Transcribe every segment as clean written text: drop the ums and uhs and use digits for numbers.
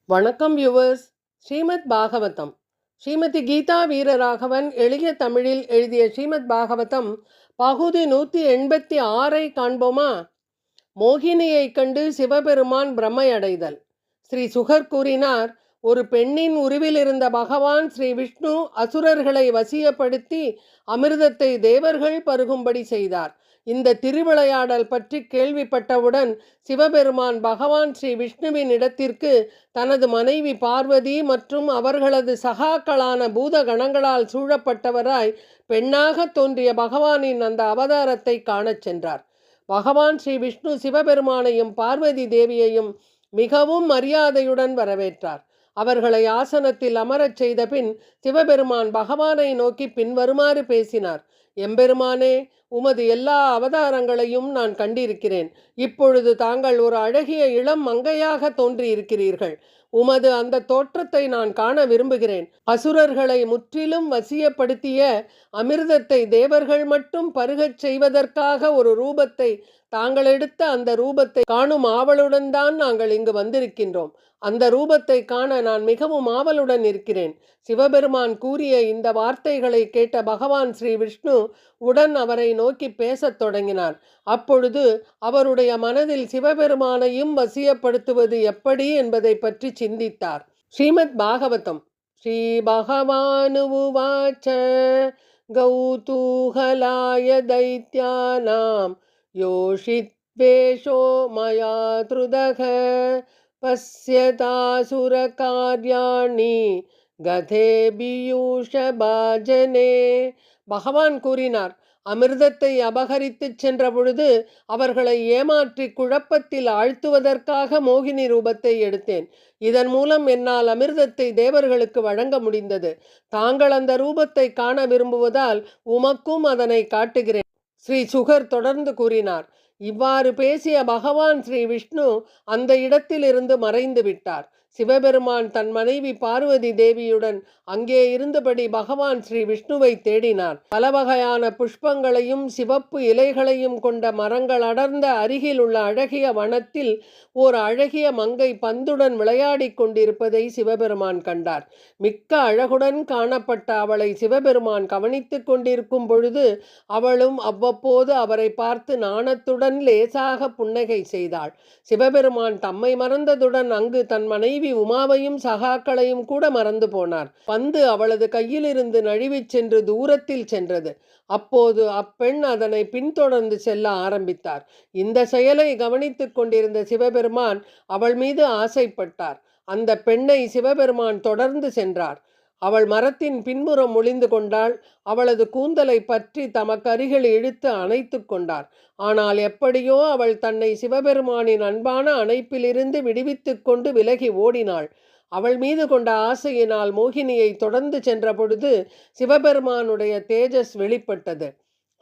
வணக்கம் வியூவர்ஸ். ஸ்ரீமத் பாகவதம். ஸ்ரீமதி கீதா வீரராகவன் எளிய தமிழில் எழுதிய ஸ்ரீமத் பாகவதம் பகுதி 186 காண்போமா? மோகினியை கண்டு சிவபெருமான் பிரம்மையடைதல். ஸ்ரீ சுகர் கூறினார், ஒரு பெண்ணின் உருவில் இருந்த பகவான் ஸ்ரீ விஷ்ணு அசுரர்களை வசியப்படுத்தி அமிர்தத்தை தேவர்கள் பருகும்படி செய்தார். இந்த திருவிளையாடல் பற்றி கேள்விப்பட்டவுடன் சிவபெருமான் பகவான் ஸ்ரீ விஷ்ணுவின் இடத்திற்கு தனது மனைவி பார்வதி மற்றும் அவர்களது சகாக்களான பூத கணங்களால் சூழப்பட்டவராய் பெண்ணாக தோன்றிய பகவானின் அந்த அவதாரத்தை காணச் சென்றார். பகவான் ஸ்ரீ விஷ்ணு சிவபெருமானையும் பார்வதி தேவியையும் மிகவும் மரியாதையுடன் வரவேற்றார். அவர்களை ஆசனத்தில் அமரச் செய்த பின் சிவபெருமான் பகவானை நோக்கி பின்வருமாறு பேசினார். எம்பெருமானே, உமது எல்லா அவதாரங்களையும் நான் கண்டிருக்கிறேன். இப்பொழுது தாங்கள் ஒரு அழகிய இளம் மங்கையாக தோன்றியிருக்கிறீர்கள். உமது அந்த தோற்றத்தை நான் காண விரும்புகிறேன். அசுரர்களை முற்றிலும் வசியப்படுத்திய அமிர்தத்தை தேவர்கள் மட்டும் பருகச் செய்வதற்காக ஒரு ரூபத்தை தாங்கள் எடுத்த அந்த ரூபத்தை காணும் ஆவலுடன் தான் நாங்கள் இங்கு வந்திருக்கின்றோம். அந்த ரூபத்தை காண நான் மிகவும் ஆவலுடன் இருக்கிறேன். சிவபெருமான் கூறிய இந்த வார்த்தைகளை கேட்ட பகவான் ஸ்ரீ விஷ்ணு உடன் அவரை நோக்கி பேசத் தொடங்கினார். அப்பொழுது அவருடைய மனதில் சிவபெருமானையும் வசியப்படுத்துவது எப்படி என்பதை பற்றி சிந்தித்தார். ஸ்ரீமத் பாகவதம். ஸ்ரீ பகவானுவாச்ச கௌதூகலாய தைத்யானாம் யோஷித்வேஷோ மயா த்ருதக பஸ்யதாசுரகார்யாணி கதே பியூஷபாஜனே. பகவான் கூறினார், அமிர்தத்தை அபகரித்து சென்ற பொழுது அவர்களை ஏமாற்றி குழப்பத்தில் ஆழ்த்துவதற்காக மோகினி ரூபத்தை எடுத்தேன். இதன் மூலம் என்னால் அமிர்தத்தை தேவர்களுக்கு வழங்க முடிந்தது. தாங்கள் அந்த ரூபத்தை காண விரும்புவதால் உமக்கும் அதனை காட்டுகிறேன். ஸ்ரீ சுகர் தொடர்ந்து கூறினார். இவ்வாறு பேசிய பகவான் ஸ்ரீ விஷ்ணு அந்த இடத்திலிருந்து மறைந்து விட்டார். சிவபெருமான் தன் மனைவி பார்வதி தேவியுடன் அங்கே இருந்தபடி பகவான் ஸ்ரீ விஷ்ணுவை தேடினார். பல வகையான புஷ்பங்களையும் சிவப்பு இலைகளையும் கொண்ட மரங்கள் அடர்ந்த அருகில் உள்ள அழகிய வனத்தில் ஓர் அழகிய மங்கை பந்துடன் விளையாடி கொண்டிருப்பதை சிவபெருமான் கண்டார். மிக்க அழகுடன் காணப்பட்ட அவளை சிவபெருமான் கவனித்து கொண்டிருக்கும் பொழுது அவளும் அவ்வப்போது அவரை பார்த்து நாணத்துடன் லேசாக புன்னகை செய்தாள். சிவபெருமான் தம்மை மறந்ததுடன் அங்கு தன் மனைவி உமாவையும் சகாக்களையும் கூட மறந்து போனார். பந்து அவளது கையிலிருந்து நழுவிச் சென்று தூரத்தில் சென்றது. அப்போது அப்பெண் அதனை பின்தொடர்ந்து செல்ல ஆரம்பித்தார். இந்த செயலை கவனித்துக் கொண்டிருந்த சிவபெருமான் அவள் மீது ஆசைப்பட்டார். அந்த பெண்ணை சிவபெருமான் தொடர்ந்து சென்றார். அவள் மரத்தின் பின்புறம் ஒளிந்து கொண்டாள். அவளது கூந்தலை பற்றி தமக்கு அருகில் இழுத்து அணைத்து கொண்டார். ஆனால் எப்படியோ அவள் தன்னை சிவபெருமானின் அன்பான அணைப்பிலிருந்து விடுவித்து கொண்டு விலகி ஓடினாள். அவள் மீது கொண்ட ஆசையினால் மோகினியை தொடர்ந்து சென்ற பொழுது சிவபெருமானுடைய தேஜஸ் வெளிப்பட்டது.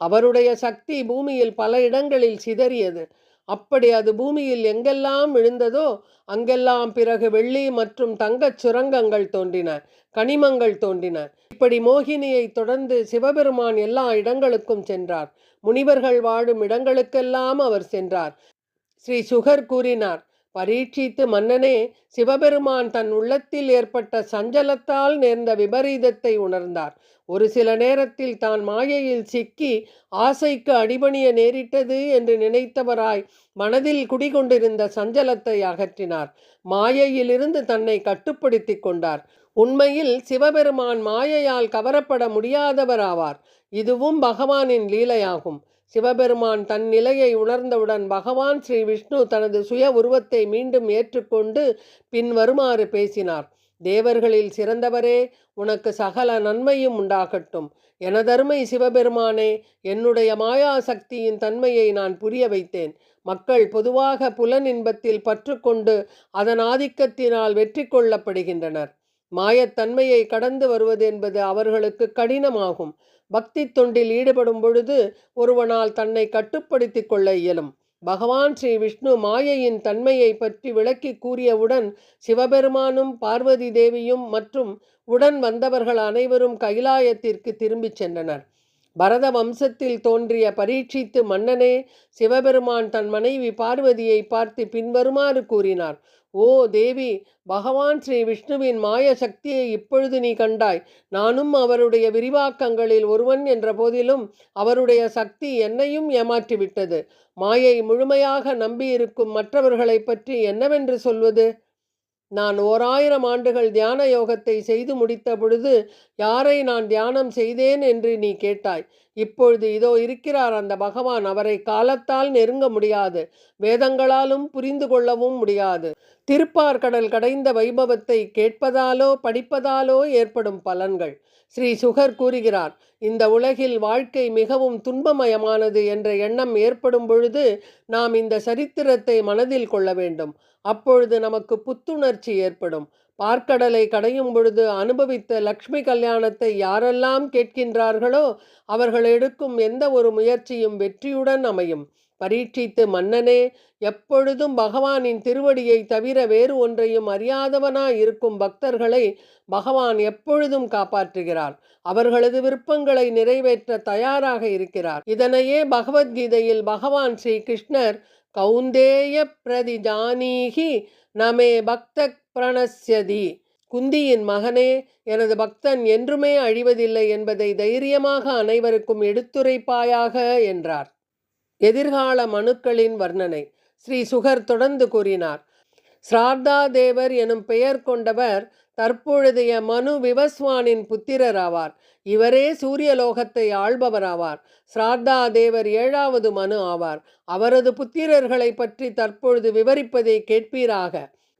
அவருடைய சக்தி பூமியில் பல இடங்களில் சிதறியது. அப்படி அது பூமியில் எங்கெல்லாம் விழுந்ததோ அங்கெல்லாம் பிறகு வெள்ளி மற்றும் தங்கச் சுரங்கங்கள் தோன்றின, கனிமங்கள் தோன்றின. இப்படி மோகினியை தொடர்ந்து சிவபெருமான் எல்லா இடங்களுக்கும் சென்றார். முனிவர்கள் வாழும் இடங்களுக்கெல்லாம் அவர் சென்றார். ஸ்ரீ சுகர் கூறினார், பரீட்சித்து மன்னனே, சிவபெருமான் தன் உள்ளத்தில் ஏற்பட்ட சஞ்சலத்தால் நேர்ந்த விபரீதத்தை உணர்ந்தார். ஒரு சில நேரத்தில் தான் மாயையில் சிக்கி ஆசைக்கு அடிபணிய நேரிட்டது என்று நினைத்தவராய் மனதில் குடிகொண்டிருந்த சஞ்சலத்தை அகற்றினார். மாயையிலிருந்து தன்னை கட்டுப்படுத்தி கொண்டார். உண்மையில் சிவபெருமான் மாயையால் கவரப்பட முடியாதவராவார். இதுவும் பகவானின் லீலையாகும். சிவபெருமான் தன் நிலையை உணர்ந்தவுடன் பகவான் ஸ்ரீ விஷ்ணு தனது சுய உருவத்தை மீண்டும் ஏற்றுக்கொண்டு பின்வருமாறு பேசினார். தேவர்களில் சிறந்தவரே, உனக்கு சகல நன்மையும் உண்டாகட்டும். எனதருமை சிவபெருமானே, என்னுடைய மாயா சக்தியின் தன்மையை நான் புரிய வைத்தேன். மக்கள் பொதுவாக புலனின்பத்தில் பற்றுக்கொண்டு அதன் ஆதிக்கத்தினால் வெற்றி கொள்ளப்படுகின்றனர். மாயத்தன்மையை கடந்து வருவது என்பது அவர்களுக்கு கடினமாகும். பக்தி தொண்டில் ஈடுபடும் பொழுது ஒருவனால் தன்னை கட்டுப்படுத்தி கொள்ள இயலும். பகவான் ஸ்ரீ விஷ்ணு மாயையின் தன்மையை பற்றி விளக்கி கூறியவுடன் சிவபெருமானும் பார்வதி தேவியும் மற்றும் உடன் வந்தவர்கள் அனைவரும் கைலாயத்திற்கு திரும்பிச் சென்றனர். பரத வம்சத்தில் தோன்றிய பரீட்சித்து மன்னனே, சிவபெருமான் தன் மனைவி பார்வதியை பார்த்து பின்வருமாறு கூறினார். ஓ தேவி, பகவான் ஸ்ரீ விஷ்ணுவின் மாய சக்தியை இப்பொழுது நீ கண்டாய். நானும் அவருடைய விரிவாக்கங்களில் ஒருவன் என்ற போதிலும் அவருடைய சக்தி என்னையும் ஏமாற்றிவிட்டது. மாயை முழுமையாக நம்பியிருக்கும் மற்றவர்களை பற்றி என்னவென்று சொல்வது? நான் 1000 ஆண்டுகள் தியான யோகத்தை செய்து முடித்த பொழுது யாரை நான் தியானம் செய்தேன் என்று நீ கேட்டாய். இப்பொழுது இதோ இருக்கிறார் அந்த பகவான். அவரை காலத்தால் நெருங்க முடியாது, வேதங்களாலும் புரிந்து கொள்ளவும் முடியாது. திருப்பார்கடல் கடைந்த வைபவத்தை கேட்பதாலோ படிப்பதாலோ ஏற்படும் பலன்கள். ஸ்ரீ சுகர் கூறுகிறார், இந்த உலகில் வாழ்க்கை மிகவும் துன்பமயமானது என்ற எண்ணம் ஏற்படும் பொழுது நாம் இந்த சரித்திரத்தை மனதில் கொள்ள வேண்டும். அப்பொழுது நமக்கு புத்துணர்ச்சி ஏற்படும். பார்க்கடலை கடையும் பொழுது அனுபவித்த லக்ஷ்மி கல்யாணத்தை யாரெல்லாம் கேட்கின்றார்களோ அவர்கள் எடுக்கும் எந்த ஒரு முயற்சியும் வெற்றியுடன் அமையும். பரீட்சித்து மன்னனே, எப்பொழுதும் பகவானின் திருவடியை தவிர வேறு ஒன்றையும் அறியாதவனாய் இருக்கும் பக்தர்களை பகவான் எப்பொழுதும் காப்பாற்றுகிறார். அவர்களது விருப்பங்களை நிறைவேற்ற தயாராக இருக்கிறார். இதனையே பகவத்கீதையில் பகவான் ஸ்ரீ கிருஷ்ணர் கௌந்தேய பிரதிஜானீகி நமே பக்த பிரணஸ்யதி, குந்தியின் மகனே, எனது பக்தன் என்றுமே அழிவதில்லை என்பதை தைரியமாக அனைவருக்கும் எடுத்துரைப்பாயாக என்றார். எதிர்கால மனுக்களின் வர்ணனை. ஸ்ரீ சுகர் தொடர்ந்து கூறினார், ஸ்ரார்தா தேவர் எனும் பெயர் கொண்டவர் தற்பொழுதைய மனு விவஸ்வானின் புத்திரர் ஆவார். இவரே சூரியலோகத்தை ஆள்பவராவார். ஸ்ரார்தா தேவர் 7வது மனு ஆவார். அவரது புத்திரர்களை பற்றி தற்பொழுது விவரிப்பதை கேட்பீராக.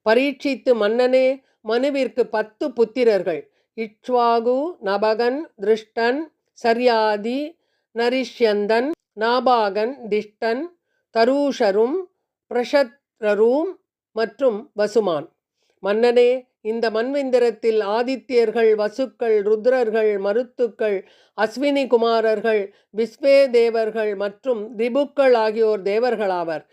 பரீட்சித்து மன்னனே, மனுவிற்கு 10 புத்திரர்கள். இக்ஷ்வாகு, நபகன், திருஷ்டன், சர்யாதி, நரிஷ்யந்தன், நாபாகன், திஷ்டன், தரூஷரும், பிரஷத்ரரும் மற்றும் வசுமான். மன்னனே, இந்த மன்வந்திரத்தில் ஆதித்யர்கள், வசுக்கள், ருத்ரர்கள், மருத்துக்கள், அஸ்வினி குமாரர்கள், விஸ்வே தேவர்கள் மற்றும் ரிபுக்கள் ஆகியோர் தேவர்களாவர்.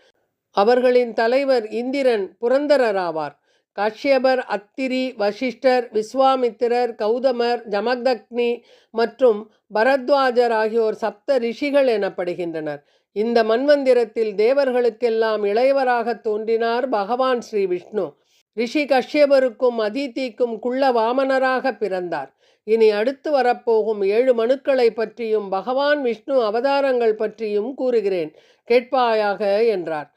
அவர்களின் தலைவர் இந்திரன் புரந்தரராவார். காஷ்யபர், அத்திரி, வசிஷ்டர், விஸ்வாமித்திரர், கௌதமர், ஜமதக்னி மற்றும் பரத்வாஜர் ஆகியோர் சப்த ரிஷிகள் எனப்படுகின்றனர். இந்த மன்வந்திரத்தில் தேவர்களுக்கெல்லாம் இளையவராக தோன்றினார் பகவான் ஸ்ரீ விஷ்ணு. ரிஷி கஷ்யபருக்கும் அதிதிக்கும் குள்ள வாமனராக பிறந்தார். இனி அடுத்து வரப்போகும் 7 மனுக்களை பற்றியும் பகவான் விஷ்ணு அவதாரங்கள் பற்றியும் கூறுகிறேன், கேட்பாயாக என்றார்.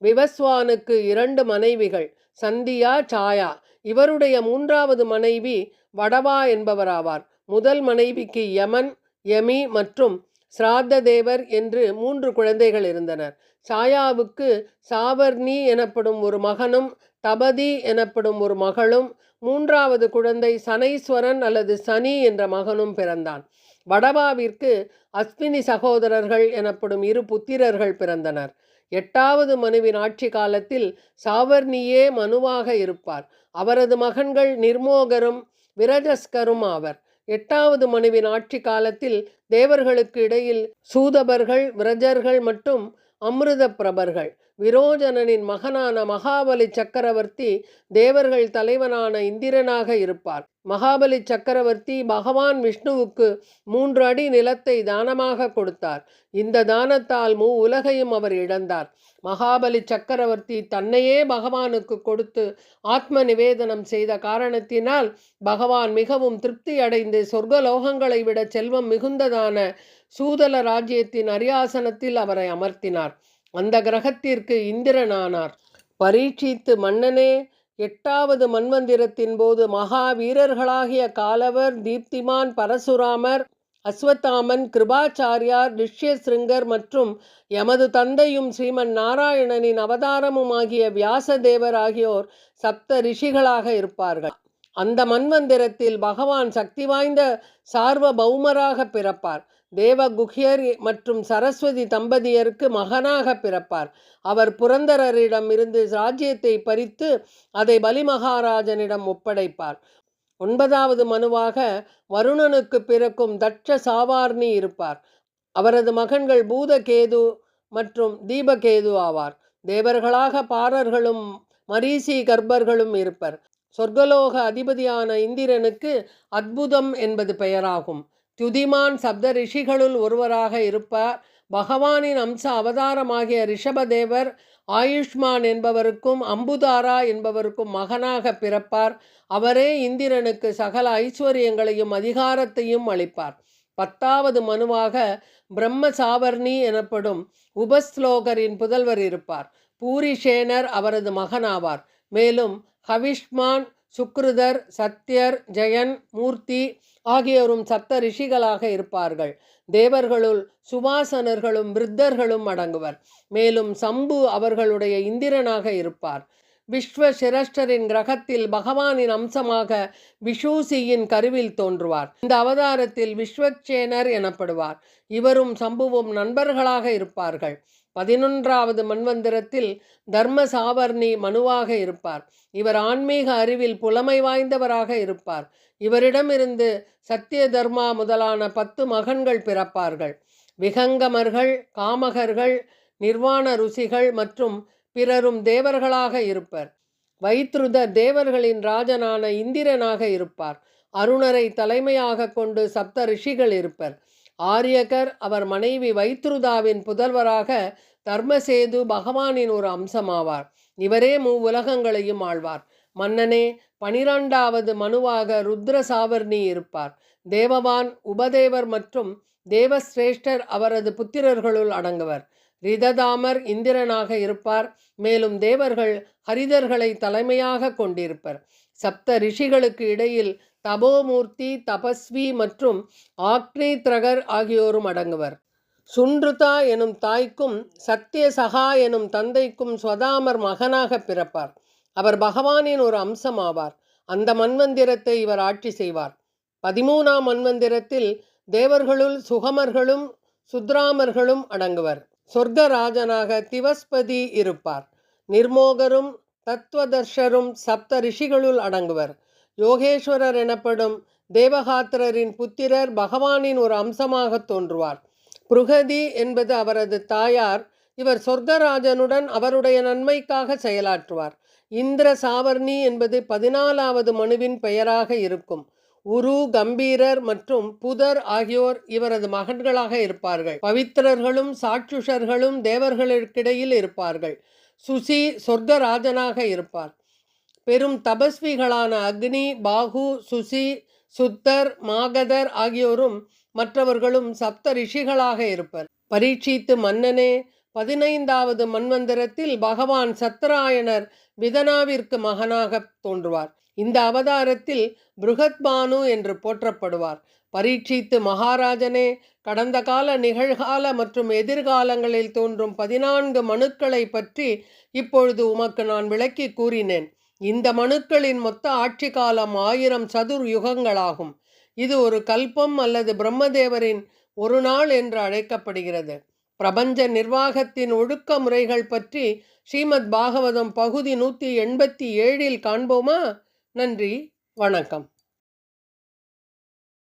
விவஸ்வானுக்கு 2 மனைவிகள், சந்தியா, சாயா. இவருடைய 3வது மனைவி வடவா என்பவராவார். முதல் மனைவிக்கு யமன், யமி மற்றும் ஸ்ராத்த தேவர் என்று 3 குழந்தைகள் இருந்தனர். சாயாவுக்கு சாவர்ணி எனப்படும் ஒரு மகனும் தபதி எனப்படும் ஒரு மகளும் 3வது குழந்தை சனைஸ்வரன் அல்லது சனி என்ற மகனும் பிறந்தான். வடவாவிற்கு அஸ்வினி சகோதரர்கள் எனப்படும் 2 புத்திரர்கள் பிறந்தனர். 8வது மனுவின் ஆட்சி காலத்தில் சாவர்ணியே மனுவாக இருப்பார். அவரது மகன்கள் நிர்மோகரும் விரஜஸ்கரும் ஆவர். 8வது மனுவின் ஆட்சி காலத்தில் தேவர்களுக்கு இடையில் சூதபர்கள், விரஜர்கள் மற்றும் அமிர்த பிரபர்கள். விரோஜனனின் மகனான மகாபலி சக்கரவர்த்தி தேவர்கள் தலைவனான இந்திரனாக இருப்பார். மகாபலி சக்கரவர்த்தி பகவான் விஷ்ணுவுக்கு 3 அடி நிலத்தை தானமாக கொடுத்தார். இந்த தானத்தால் உலகையும் அவர் இழந்தார். மகாபலி சக்கரவர்த்தி தன்னையே பகவானுக்கு கொடுத்து ஆத்ம நிவேதனம் செய்த காரணத்தினால் பகவான் மிகவும் திருப்தி அடைந்து சொர்க்கலோகங்களை விட செல்வம் மிகுந்ததான சூதல ராஜ்யத்தின் அரியாசனத்தில் அவரை அமர்த்தினார். அந்த கிரகத்திற்கு இந்திரனானார். பரீட்சித்து மன்னனே, 8வது மன்வந்திரத்தின் போது மகாவீரர்களாகிய காலவர், தீப்திமான் பரசுராமர், அஸ்வத்தாமன், கிருபாச்சாரியார், ரிஷ்யசிருங்கர் மற்றும் எமது தந்தையும் ஸ்ரீமன் நாராயணனின் அவதாரமுமாகிய வியாசதேவர் ஆகியோர் சப்த ரிஷிகளாக இருப்பார்கள். அந்த மன்வந்திரத்தில் பகவான் சக்தி வாய்ந்த சார்வபௌமராக பிறப்பார். தேவகுஹ்யர் மற்றும் சரஸ்வதி தம்பதியருக்கு மகனாக பிறப்பார். அவர் புரந்தரரிடம் இருந்து ராஜ்யத்தை பறித்து அதை பலி மகாராஜனிடம் ஒப்படைப்பார். 9வது மனுவாக வருணனுக்கு பிறக்கும் தட்ச சாவார்ணி இருப்பார். அவரது மகன்கள் பூதகேது மற்றும் தீபகேது ஆவார். தேவர்களாக பாரர்களும் மரீசி கர்ப்பர்களும் இருப்பர். சொர்க்கலோக அதிபதியான இந்திரனுக்கு அத்புதம் என்பது பெயராகும். துதிமான் சப்த ரிஷிகளுள் ஒருவராக இருப்பார். பகவானின் அம்ச அவதாரமாகிய ரிஷபதேவர் ஆயுஷ்மான் என்பவருக்கும் அம்புதாரா என்பவருக்கும் மகனாக பிறப்பார். அவரே இந்திரனுக்கு சகல ஐஸ்வர்யங்களையும் அதிகாரத்தையும் அளிப்பார். 10வது மனுவாக பிரம்ம சாவர்ணி எனப்படும் உபஸ்லோகரின் புதல்வர் இருப்பார். பூரிஷேனர் அவரது மகனாவார். மேலும் ஹவிஷ்மான், சுக்ருதர், சத்யர், ஜெயன், மூர்த்தி ஆகியோரும் சப்த ரிஷிகளாக இருப்பார்கள். தேவர்களுள் சுவாசனர்களும் விருத்தர்களும் அடங்குவர். மேலும் சம்பு அவர்களுடைய இந்திரனாக இருப்பார். விஸ்வ சிரஷ்டரின் கிரகத்தில் பகவானின் அம்சமாக விஷூசியின் கருவில் தோன்றுவார். இந்த அவதாரத்தில் விஸ்வக்சேனர் எனப்படுவார். இவரும் சம்புவும் நண்பர்களாக இருப்பார்கள். 11வது மன்வந்திரத்தில் தர்ம சாவர்ணி மனுவாக இருப்பார். இவர் ஆன்மீக அறிவில் புலமை வாய்ந்தவராக இருப்பார். இவரிடமிருந்து சத்திய தர்மா முதலான 10 மகன்கள் பிறப்பார்கள். விகங்கமர்கள், காமகர்கள், நிர்வாண ருசிகள் மற்றும் பிறரும் தேவர்களாக இருப்பர். வைத்ருதர் தேவர்களின் ராஜனான இந்திரனாக இருப்பார். அருணரை தலைமையாக கொண்டு சப்த ரிஷிகள் இருப்பர். ஆரியகர் அவர் மனைவி வைத்ருதாவின் புதல்வராக தர்மசேது பகவானின் ஒரு அம்சமாவார். இவரே உலகங்களையும் ஆழ்வார். மன்னனே, 12வது மனுவாக ருத்ர சாவர்ணி இருப்பார். தேவவான், உபதேவர் மற்றும் தேவசிரேஷ்டர் அவரது புத்திரர்களுள் அடங்குவர். ரிததாமர் இந்திரனாக இருப்பார். மேலும் தேவர்கள் ஹரிதர்களை தலைமையாக கொண்டிருப்பர். சப்த ரிஷிகளுக்கு இடையில் தபோமூர்த்தி, தபஸ்வி மற்றும் ஆக்னீத்ரகர் ஆகியோரும் அடங்குவர். சுன்ருதா எனும் தாய்க்கும் சத்யசகா எனும் தந்தைக்கும் ஸ்வதாமர் மகனாக பிறப்பார். அவர் பகவானின் ஒரு அம்சமாவார். அந்த மன்வந்திரத்தை இவர் ஆட்சி செய்வார். 13ஆம் மன்வந்திரத்தில் தேவர்களுள் சுகமர்களும் சுத்ராமர்களும் அடங்குவர். சொர்க்கராஜனாக திவஸ்பதி இருப்பார். நிர்மோகரும் தத்வதர்ஷரும் சப்த ரிஷிகளுள் அடங்குவர். யோகேஸ்வரர் எனப்படும் தேவகாத்திரரின் புத்திரர் பகவானின் ஒரு அம்சமாக தோன்றுவார். புருகதி என்பது அவரது தாயார். இவர் சொர்க்கராஜனுடன் அவருடைய நன்மைக்காக செயலாற்றுவார். இந்திர சாவர்ணி என்பது 14வது மனுவின் பெயராக இருக்கும். உரு, கம்பீரர் மற்றும் புதர் ஆகியோர் இவரது மகன்களாக இருப்பார்கள். பவித்திரர்களும் சாட்சுஷர்களும் தேவர்களுக்கிடையில் இருப்பார்கள். சுசி சொர்க்கராஜனாக இருப்பார். பெரும் தபஸ்விகளான அக்னி, பாகு, சுசி, சுத்தர், மாகதர் ஆகியோரும் மற்றவர்களும் சப்த ரிஷிகளாக இருப்பர். பரீட்சித்து மன்னனே, 15வது மன்வந்திரத்தில் பகவான் சத்ராயணர் விதனாவிற்கு மகனாக தோன்றுவார். இந்த அவதாரத்தில் பிருகத்பானு என்று போற்றப்படுவார். பரீட்சித்து மகாராஜனே, கடந்த கால, நிகழ்கால மற்றும் எதிர்காலங்களில் தோன்றும் 14 மனுக்களை பற்றி இப்பொழுது உமக்கு நான் விளக்கி கூறினேன். இந்த மனுக்களின் மொத்த ஆட்சி காலம் 1000 சதுர் யுகங்களாகும். இது ஒரு கல்பம் அல்லது பிரம்மதேவரின் ஒரு நாள் என்று அழைக்கப்படுகிறது. பிரபஞ்ச நிர்வாகத்தின் ஒழுக்க முறைகள் பற்றி ஸ்ரீமத் பாகவதம் பகுதி 187 காண்போமா? நன்றி, வணக்கம்.